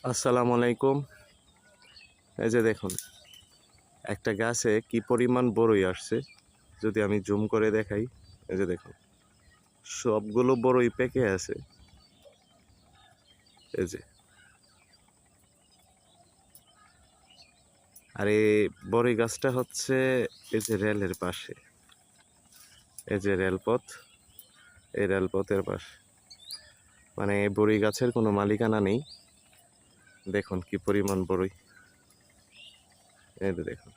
আসসালামু আলাইকুম। এই যে দেখুন, একটা গাছে কি পরিমাণ বড়ই আসছে। যদি আমি জুম করে দেখাই, এই যে দেখুন, সবগুলো বড়ই পেকে আছে। এই যে, আর এই বড়ই গাছটা হচ্ছে এই যে রেলের পাশে। এই যে রেলপথ, এই রেলপথের পাশে। মানে এই বড়ই গাছের কোনো মালিকানা নেই। দেখুন কি পরিমাণ বড়ই। এই যে দেখুন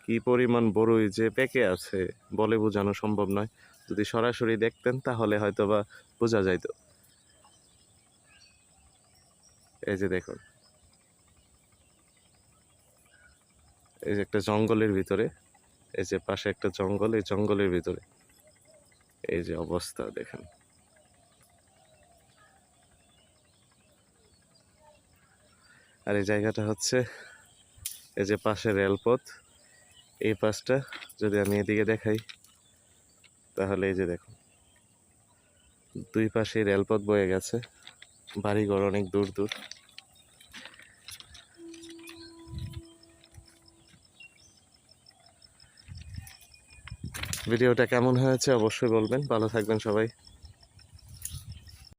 কি পরিমাণ বড়ই যে পেকে আছে বলে বোঝানো সম্ভব নয়। যদি সরাসরি দেখতেন তাহলে হয়তোবা বোঝা যাইতো। এই যে দেখুন, এই যে একটা জঙ্গলের ভিতরে, এই যে পাশে একটা জঙ্গল, এই জঙ্গলের ভিতরে এই যে অবস্থা দেখেন। আর এই জায়গাটা হচ্ছে এই যে পাশে রেলপথ। এই পাশটা যদি আমি এদিকে দেখাই তাহলে এই যে দেখুন, দুই পাশে রেলপথ বয়ে গেছে, বাড়িঘর অনেক দূর দূর। ভিডিওটা কেমন হয়েছে অবশ্যই বলবেন। ভালো থাকবেন সবাই।